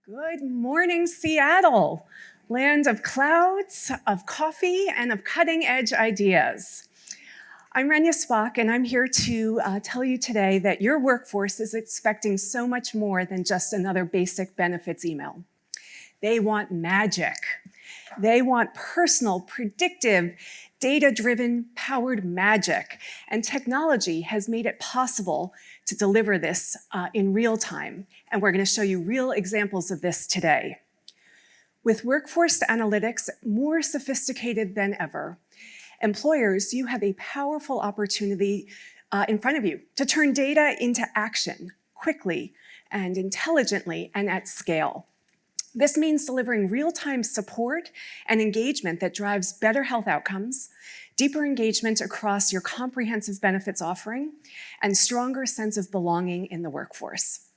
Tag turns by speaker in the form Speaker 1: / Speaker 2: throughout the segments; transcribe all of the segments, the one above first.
Speaker 1: Good morning, Seattle, land of clouds, of coffee, and of cutting-edge ideas. I'm Renya Spock, and I'm here to tell you today that your workforce is expecting so much more than just another basic benefits email. They want magic. They want personal, predictive, data-driven, powered magic, and technology has made it possible to deliver this in real time, and we're going to show you real examples of this today. With workforce analytics more sophisticated than ever, employers, you have a powerful opportunity in front of you to turn data into action quickly and intelligently and at scale. This means delivering real-time support and engagement that drives better health outcomes, deeper engagement across your comprehensive benefits offering, and stronger sense of belonging in the workforce.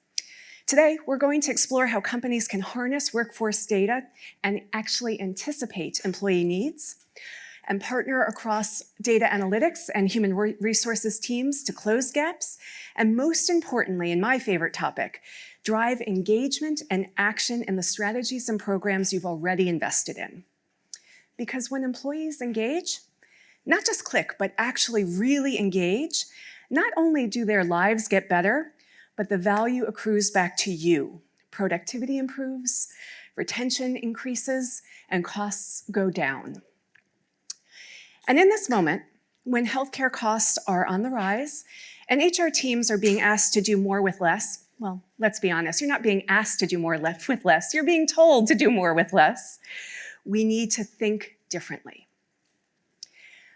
Speaker 1: Today, we're going to explore how companies can harness workforce data and actually anticipate employee needs, and partner across data analytics and human resources teams to close gaps, and most importantly, and my favorite topic, drive engagement and action in the strategies and programs you've already invested in. Because when employees engage, not just click, but actually really engage, not only do their lives get better, but the value accrues back to you. Productivity improves, retention increases, and costs go down. And in this moment, when healthcare costs are on the rise and HR teams are being asked to do more with less, well, let's be honest, you're not being asked to do more with less, you're being told to do more with less. We need to think differently.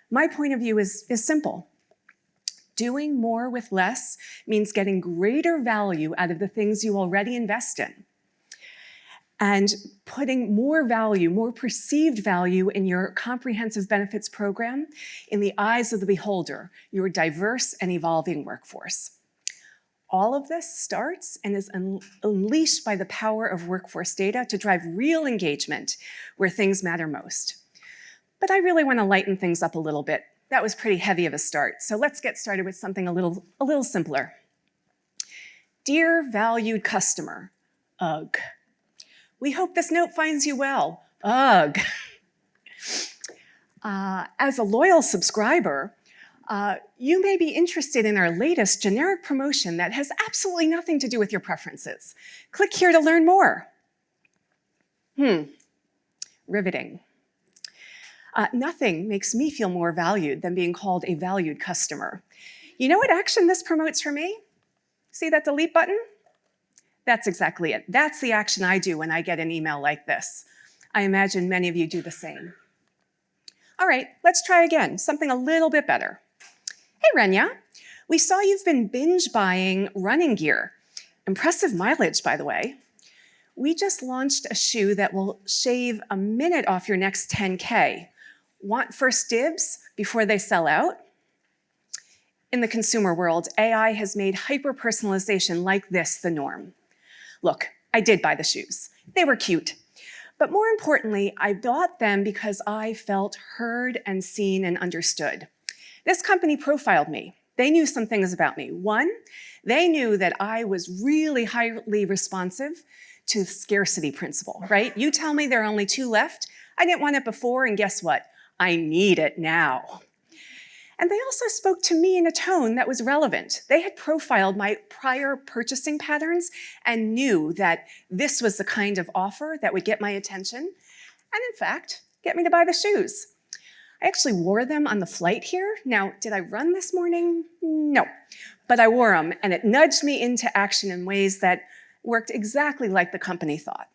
Speaker 1: My point of view is simple. Doing more with less means getting greater value out of the things you already invest in, and putting more value, more perceived value in your comprehensive benefits program in the eyes of the beholder, your diverse and evolving workforce. All of this starts and is unleashed by the power of workforce data to drive real engagement where things matter most. But I really want to lighten things up a little bit. That was pretty heavy of a start, so let's get started with something a little simpler. Dear valued customer, ugh. We hope this note finds you well, ugh. As a loyal subscriber, you may be interested in our latest generic promotion that has absolutely nothing to do with your preferences. Click here to learn more. Riveting. Nothing makes me feel more valued than being called a valued customer. You know what action this promotes for me? See that delete button? That's exactly it. That's the action I do when I get an email like this. I imagine many of you do the same. All right, let's try again, something a little bit better. Hey, Renya, we saw you've been binge buying running gear. Impressive mileage, by the way. We just launched a shoe that will shave a minute off your next 10K. Want first dibs before they sell out? In the consumer world, AI has made hyper-personalization like this the norm. Look, I did buy the shoes. They were cute. But more importantly, I bought them because I felt heard and seen and understood. This company profiled me. They knew some things about me. One, they knew that I was really highly responsive to the scarcity principle, right? You tell me there are only 2 left. I didn't want it before, and guess what? I need it now. And they also spoke to me in a tone that was relevant. They had profiled my prior purchasing patterns and knew that this was the kind of offer that would get my attention and, in fact, get me to buy the shoes. I actually wore them on the flight here. Now, did I run this morning? No, but I wore them, and it nudged me into action in ways that worked exactly like the company thought.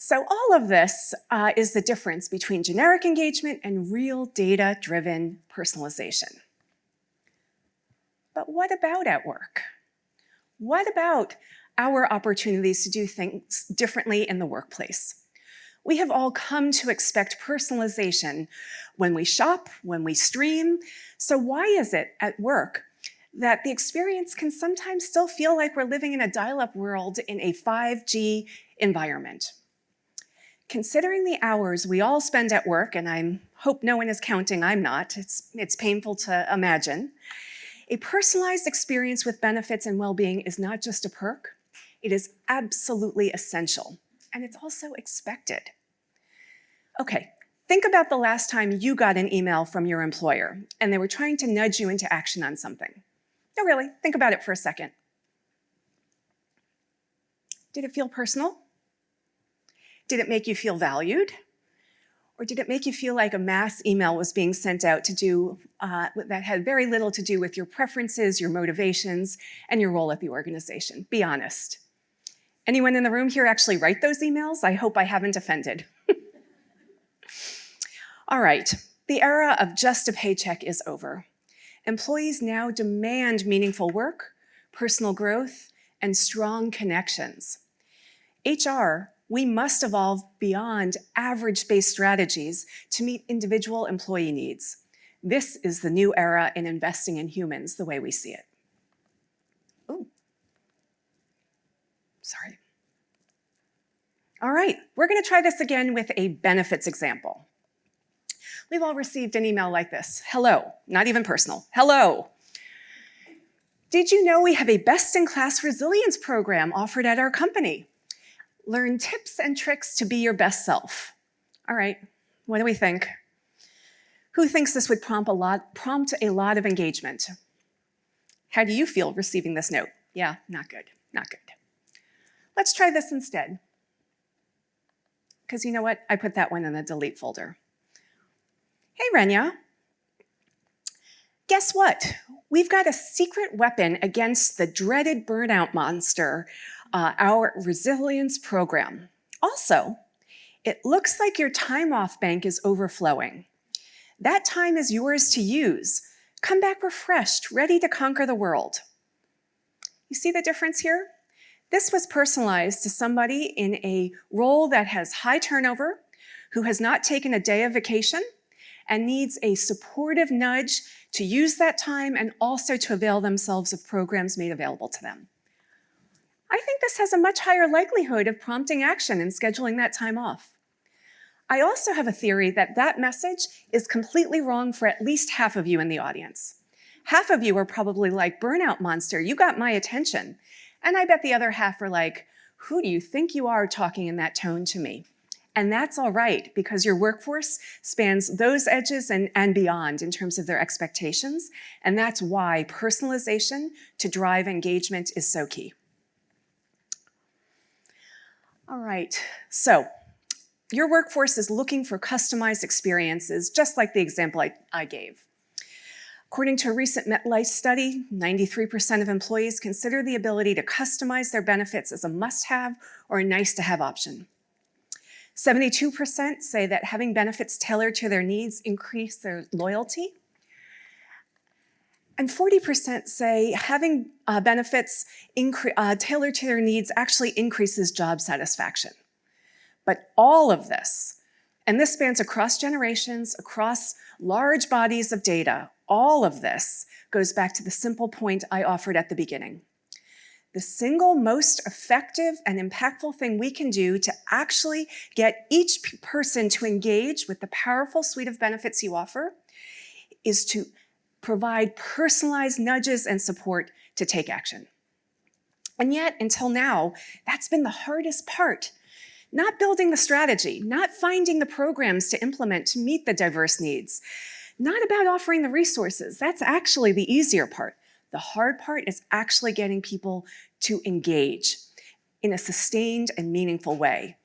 Speaker 1: So all of this is the difference between generic engagement and real data-driven personalization. But what about at work? What about our opportunities to do things differently in the workplace? We have all come to expect personalization when we shop, when we stream. So why is it at work that the experience can sometimes still feel like we're living in a dial-up world in a 5G environment? Considering the hours we all spend at work, and I hope no one is counting, I'm not, it's painful to imagine, a personalized experience with benefits and well-being is not just a perk, It is absolutely essential, and it's also expected. Okay, think about the last time you got an email from your employer and they were trying to nudge you into action on something. No, really, think about it for a second. Did it feel personal? Did it make you feel valued? Or did it make you feel like a mass email was being sent out that had very little to do with your preferences, your motivations, and your role at the organization? Be honest. Anyone in the room here actually write those emails? I hope I haven't offended. All right, the era of just a paycheck is over. Employees now demand meaningful work, personal growth, and strong connections. HR, we must evolve beyond average-based strategies to meet individual employee needs. This is the new era in investing in humans the way we see it. Ooh. Sorry. All right, we're going to try this again with a benefits example. We've all received an email like this. Hello, not even personal. Hello. Did you know we have a best-in-class resilience program offered at our company? Learn tips and tricks to be your best self. All right, what do we think? Who thinks this would prompt a lot of engagement? How do you feel receiving this note? Yeah, not good, not good. Let's try this instead. Because you know what? I put that one in the delete folder. Hey, Renya. Guess what? We've got a secret weapon against the dreaded burnout monster, our resilience program. Also, it looks like your time off bank is overflowing. That time is yours to use. Come back refreshed, ready to conquer the world. You see the difference here? This was personalized to somebody in a role that has high turnover, who has not taken a day of vacation, and needs a supportive nudge to use that time and also to avail themselves of programs made available to them. I think this has a much higher likelihood of prompting action and scheduling that time off. I also have a theory that that message is completely wrong for at least half of you in the audience. Half of you are probably like, burnout monster, you got my attention. And I bet the other half are like, who do you think you are talking in that tone to me? And that's all right, because your workforce spans those edges and beyond in terms of their expectations. And that's why personalization to drive engagement is so key. All right, so your workforce is looking for customized experiences, just like the example I gave. According to a recent MetLife study, 93% of employees consider the ability to customize their benefits as a must-have or a nice-to-have option. 72% say that having benefits tailored to their needs increase their loyalty. And 40% say having benefits tailored to their needs actually increases job satisfaction. But all of this, and this spans across generations, across large bodies of data, all of this goes back to the simple point I offered at the beginning. The single most effective and impactful thing we can do to actually get each person to engage with the powerful suite of benefits you offer is to provide personalized nudges and support to take action. And yet, until now, that's been the hardest part. Not building the strategy, not finding the programs to implement to meet the diverse needs, not about offering the resources. That's actually the easier part. The hard part is actually getting people to engage in a sustained and meaningful way.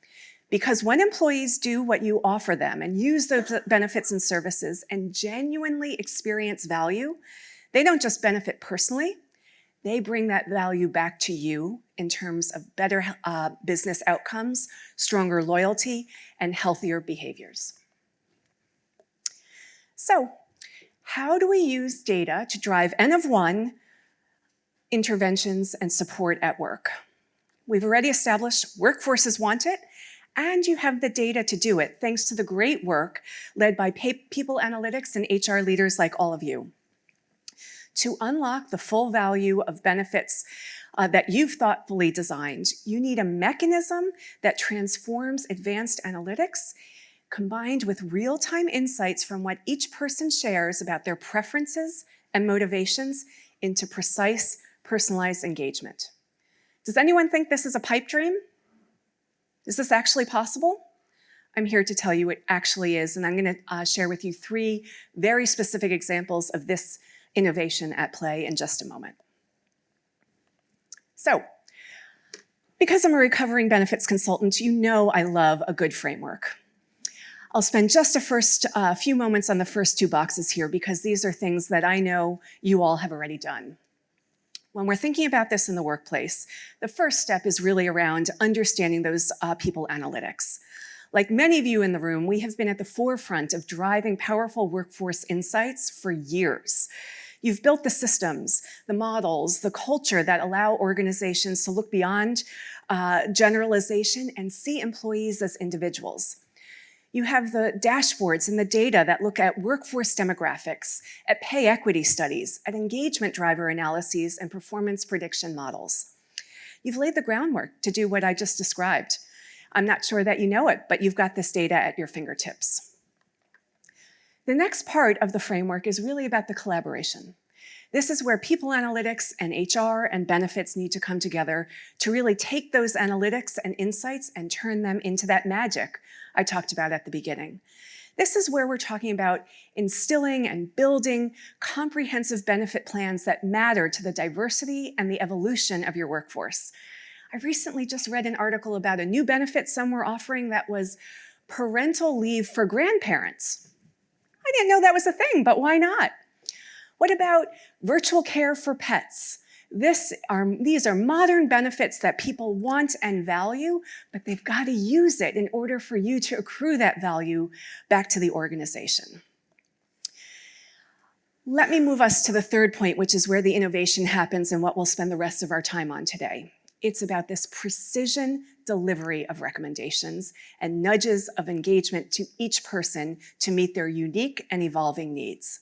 Speaker 1: Because when employees do what you offer them and use those benefits and services and genuinely experience value, they don't just benefit personally, they bring that value back to you in terms of better business outcomes, stronger loyalty, and healthier behaviors. So, how do we use data to drive N of 1 interventions and support at work? We've already established workforces want it, and you have the data to do it, thanks to the great work led by people analytics and HR leaders like all of you. To unlock the full value of benefits that you've thoughtfully designed, you need a mechanism that transforms advanced analytics combined with real-time insights from what each person shares about their preferences and motivations into precise, personalized engagement. Does anyone think this is a pipe dream? Is this actually possible? I'm here to tell you it actually is, and I'm going to share with you 3 very specific examples of this innovation at play in just a moment. So, because I'm a recovering benefits consultant, you know I love a good framework. I'll spend just a few moments on the first 2 boxes here because these are things that I know you all have already done. When we're thinking about this in the workplace, the first step is really around understanding those people analytics. Like many of you in the room, we have been at the forefront of driving powerful workforce insights for years. You've built the systems, the models, the culture that allow organizations to look beyond generalization and see employees as individuals. You have the dashboards and the data that look at workforce demographics, at pay equity studies, at engagement driver analyses, and performance prediction models. You've laid the groundwork to do what I just described. I'm not sure that you know it, but you've got this data at your fingertips. The next part of the framework is really about the collaboration. This is where people analytics and HR and benefits need to come together to really take those analytics and insights and turn them into that magic I talked about at the beginning. This is where we're talking about instilling and building comprehensive benefit plans that matter to the diversity and the evolution of your workforce. I recently just read an article about a new benefit some were offering that was parental leave for grandparents. I didn't know that was a thing, but why not? What about virtual care for pets? These are modern benefits that people want and value, but they've got to use it in order for you to accrue that value back to the organization. Let me move us to the third point, which is where the innovation happens and what we'll spend the rest of our time on today. It's about this precision delivery of recommendations and nudges of engagement to each person to meet their unique and evolving needs.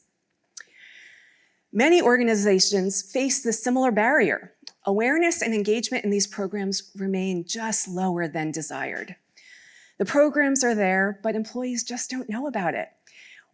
Speaker 1: Many organizations face this similar barrier. Awareness and engagement in these programs remain just lower than desired. The programs are there, but employees just don't know about it,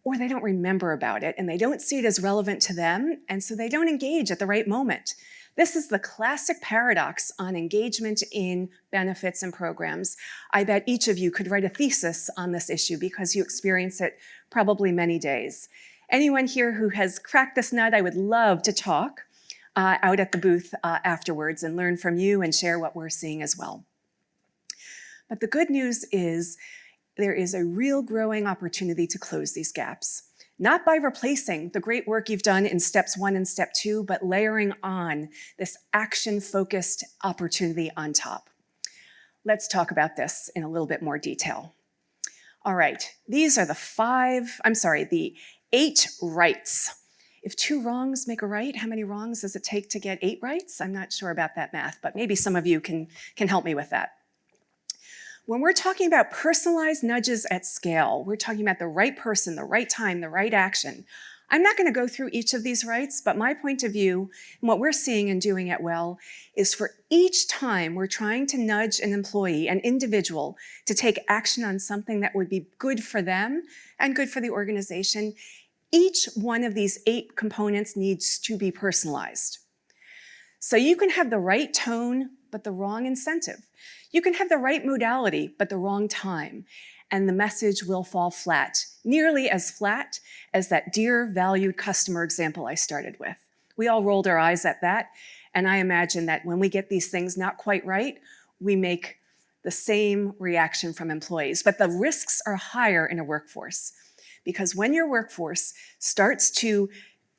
Speaker 1: or they don't remember about it, and they don't see it as relevant to them, and so they don't engage at the right moment. This is the classic paradox on engagement in benefits and programs. I bet each of you could write a thesis on this issue because you experience it probably many days. Anyone here who has cracked this nut, I would love to talk out at the booth afterwards and learn from you and share what we're seeing as well. But the good news is there is a real growing opportunity to close these gaps, not by replacing the great work you've done in steps 1 and step 2, but layering on this action-focused opportunity on top. Let's talk about this in a little bit more detail. All right, these are the 8 rights. If 2 wrongs make a right, how many wrongs does it take to get 8 rights? I'm not sure about that math, but maybe some of you can help me with that. When we're talking about personalized nudges at scale, we're talking about the right person, the right time, the right action. I'm not going to go through each of these rights, but my point of view and what we're seeing and doing at Well is for each time we're trying to nudge an employee, an individual, to take action on something that would be good for them and good for the organization, each one of these 8 components needs to be personalized. So you can have the right tone, but the wrong incentive. You can have the right modality, but the wrong time, and the message will fall flat, nearly as flat as that dear valued customer example I started with. We all rolled our eyes at that, and I imagine that when we get these things not quite right, we make the same reaction from employees. But the risks are higher in a workforce, because when your workforce starts to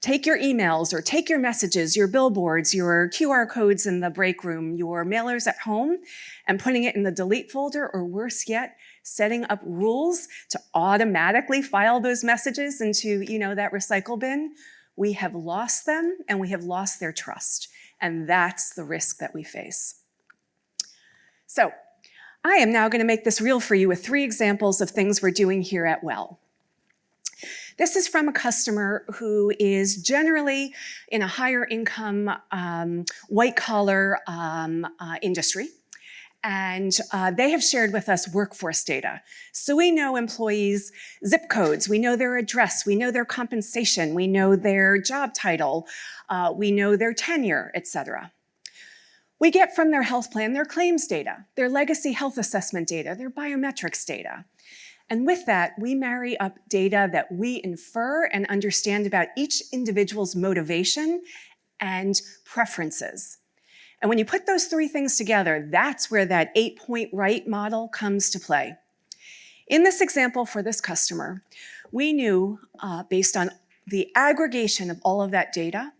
Speaker 1: take your emails or take your messages, your billboards, your QR codes in the break room, your mailers at home, and putting it in the delete folder, or worse yet, setting up rules to automatically file those messages into, that recycle bin, we have lost them and we have lost their trust. And that's the risk that we face. So I am now going to make this real for you with 3 examples of things we're doing here at Well. This is from a customer who is generally in a higher income, white-collar industry. And they have shared with us workforce data. So we know employees' zip codes, we know their address, we know their compensation, we know their job title, we know their tenure, etc. We get from their health plan their claims data, their legacy health assessment data, their biometrics data. And with that, we marry up data that we infer and understand about each individual's motivation and preferences. And when you put those three things together, that's where that 8-point right model comes to play. In this example for this customer, we knew, based on the aggregation of all of that data,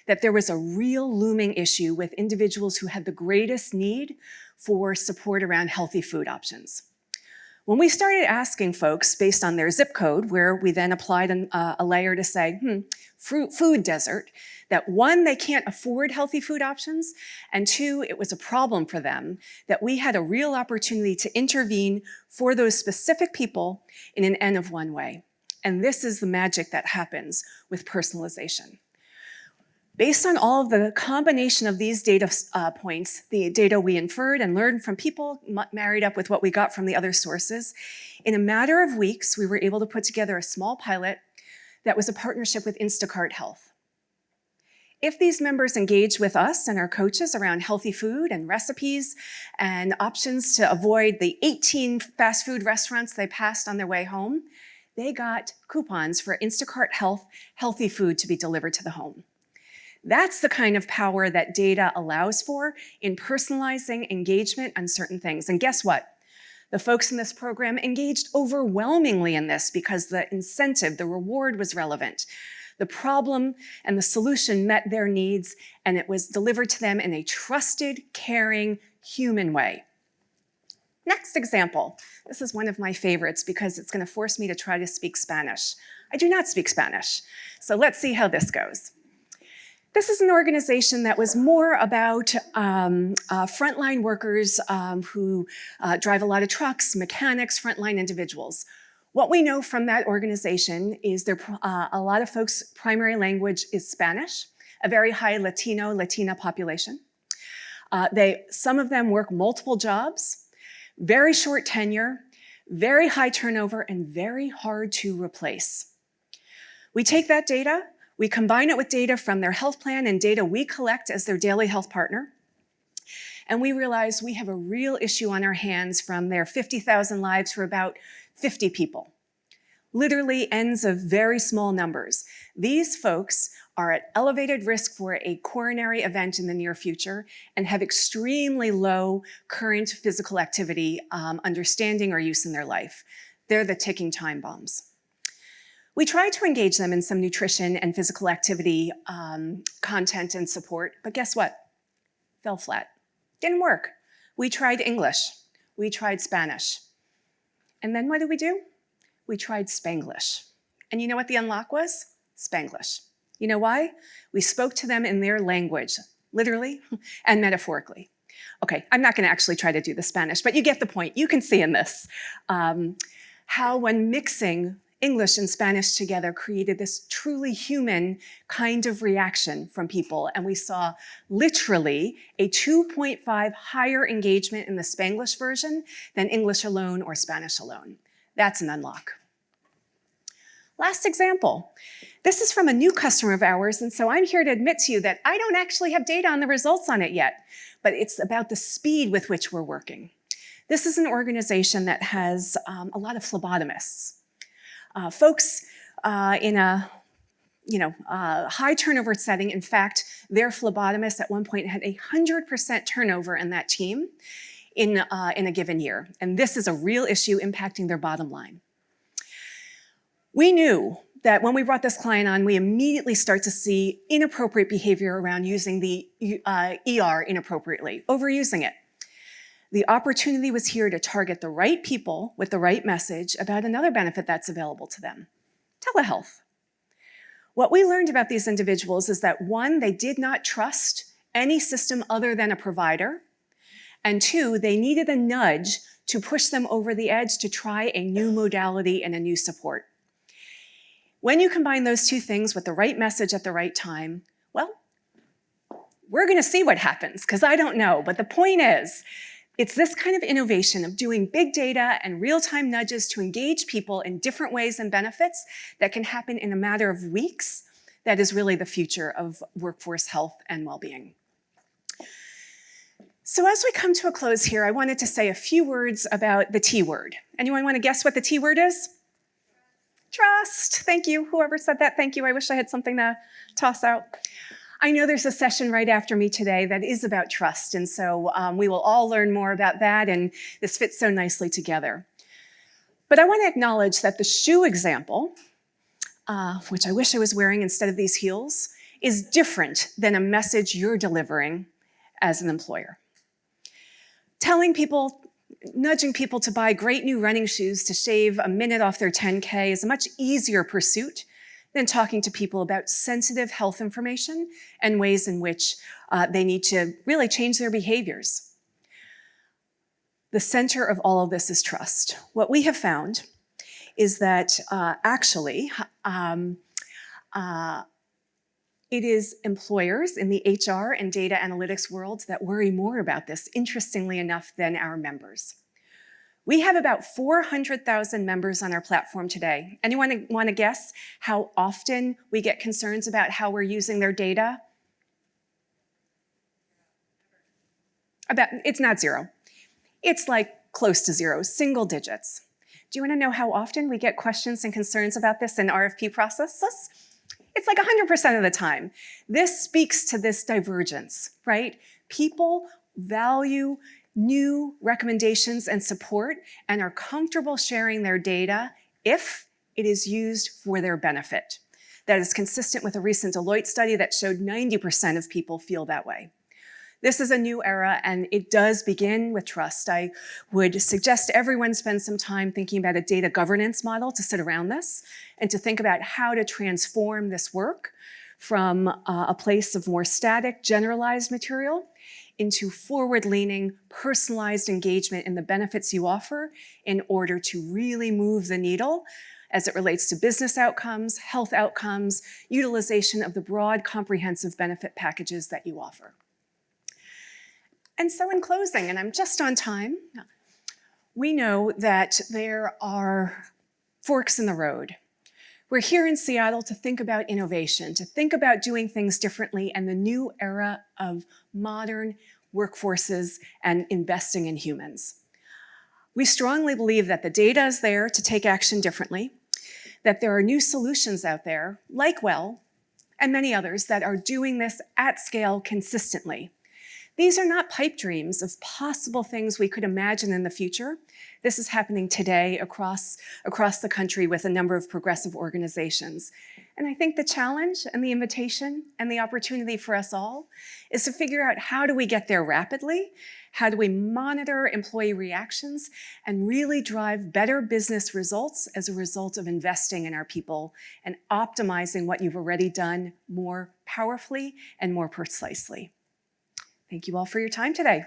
Speaker 1: that there was a real looming issue with individuals who had the greatest need for support around healthy food options. When we started asking folks based on their zip code, where we then applied a layer to say, food desert, that one, they can't afford healthy food options, and two, it was a problem for them, that we had a real opportunity to intervene for those specific people in an N of one way. And this is the magic that happens with personalization. Based on all of the combination of these data points, the data we inferred and learned from people married up with what we got from the other sources, in a matter of weeks, we were able to put together a small pilot that was a partnership with Instacart Health. If these members engaged with us and our coaches around healthy food and recipes and options to avoid the 18 fast food restaurants they passed on their way home, they got coupons for Instacart Health healthy food to be delivered to the home. That's the kind of power that data allows for in personalizing engagement on certain things. And guess what? The folks in this program engaged overwhelmingly in this because the incentive, the reward was relevant. The problem and the solution met their needs, and it was delivered to them in a trusted, caring, human way. Next example. This is one of my favorites because it's going to force me to try to speak Spanish. I do not speak Spanish, so let's see how this goes. This is an organization that was more about frontline workers who drive a lot of trucks, mechanics, frontline individuals. What we know from that organization is a lot of folks' primary language is Spanish, a very high Latina population. Some of them work multiple jobs, very short tenure, very high turnover, and very hard to replace. We take that data, we combine it with data from their health plan and data we collect as their daily health partner, and we realize we have a real issue on our hands from their 50,000 lives for about 50 people. Literally ends of very small numbers. These folks are at elevated risk for a coronary event in the near future and have extremely low current physical activity, understanding or use in their life. They're the ticking time bombs. We tried to engage them in some nutrition and physical activity content and support, but guess what? Fell flat. Didn't work. We tried English. We tried Spanish. And then what did we do? We tried Spanglish. And you know what the unlock was? Spanglish. You know why? We spoke to them in their language, literally and metaphorically. Okay, I'm not going to actually try to do the Spanish, but you get the point. You can see in this how when mixing English and Spanish together created this truly human kind of reaction from people. And we saw literally a 2.5 higher engagement in the Spanglish version than English alone or Spanish alone. That's an unlock. Last example. This is from a new customer of ours, and so I'm here to admit to you that I don't actually have data on the results on it yet, but it's about the speed with which we're working. This is an organization that has a lot of phlebotomists. Folks in a high turnover setting. In fact, their phlebotomists at one point had 100% turnover in that team in a given year. And this is a real issue impacting their bottom line. We knew that when we brought this client on, we immediately start to see inappropriate behavior around using the ER inappropriately, overusing it. The opportunity was here to target the right people with the right message about another benefit that's available to them, telehealth. What we learned about these individuals is that one, they did not trust any system other than a provider, and two, they needed a nudge to push them over the edge to try a new modality and a new support. When you combine those two things with the right message at the right time, well, we're going to see what happens, because I don't know, but the point is, it's this kind of innovation of doing big data and real-time nudges to engage people in different ways and benefits that can happen in a matter of weeks that is really the future of workforce health and well-being. So as we come to a close here, I wanted to say a few words about the T word. Anyone want to guess what the T word is? Trust. Thank you. Whoever said that, thank you. I wish I had something to toss out. I know there's a session right after me today that is about trust, and so we will all learn more about that, and this fits so nicely together. But I want to acknowledge that the shoe example, which I wish I was wearing instead of these heels, is different than a message you're delivering as an employer. Telling people, nudging people to buy great new running shoes to shave a minute off their 10K is a much easier pursuit than talking to people about sensitive health information and ways in which they need to really change their behaviors. The center of all of this is trust. What we have found is that it is employers in the HR and data analytics world that worry more about this, interestingly enough, than our members. We have about 400,000 members on our platform today. Anyone want to guess how often we get concerns about how we're using their data? It's not zero. It's like close to zero, single digits. Do you want to know how often we get questions and concerns about this in RFP processes? It's like 100% of the time. This speaks to this divergence, right? People value new recommendations and support and are comfortable sharing their data if it is used for their benefit. That is consistent with a recent Deloitte study that showed 90% of people feel that way. This is a new era, and it does begin with trust. I would suggest everyone spend some time thinking about a data governance model to sit around this and to think about how to transform this work from a place of more static, generalized material into forward-leaning, personalized engagement in the benefits you offer in order to really move the needle as it relates to business outcomes, health outcomes, utilization of the broad, comprehensive benefit packages that you offer. And so in closing, and I'm just on time, we know that there are forks in the road. We're here in Seattle to think about innovation, to think about doing things differently and the new era of modern workforces and investing in humans. We strongly believe that the data is there to take action differently, that there are new solutions out there, like Well, and many others that are doing this at scale consistently. These are not pipe dreams of possible things we could imagine in the future. This is happening today across the country with a number of progressive organizations. And I think the challenge and the invitation and the opportunity for us all is to figure out how do we get there rapidly, how do we monitor employee reactions, and really drive better business results as a result of investing in our people and optimizing what you've already done more powerfully and more precisely. Thank you all for your time today.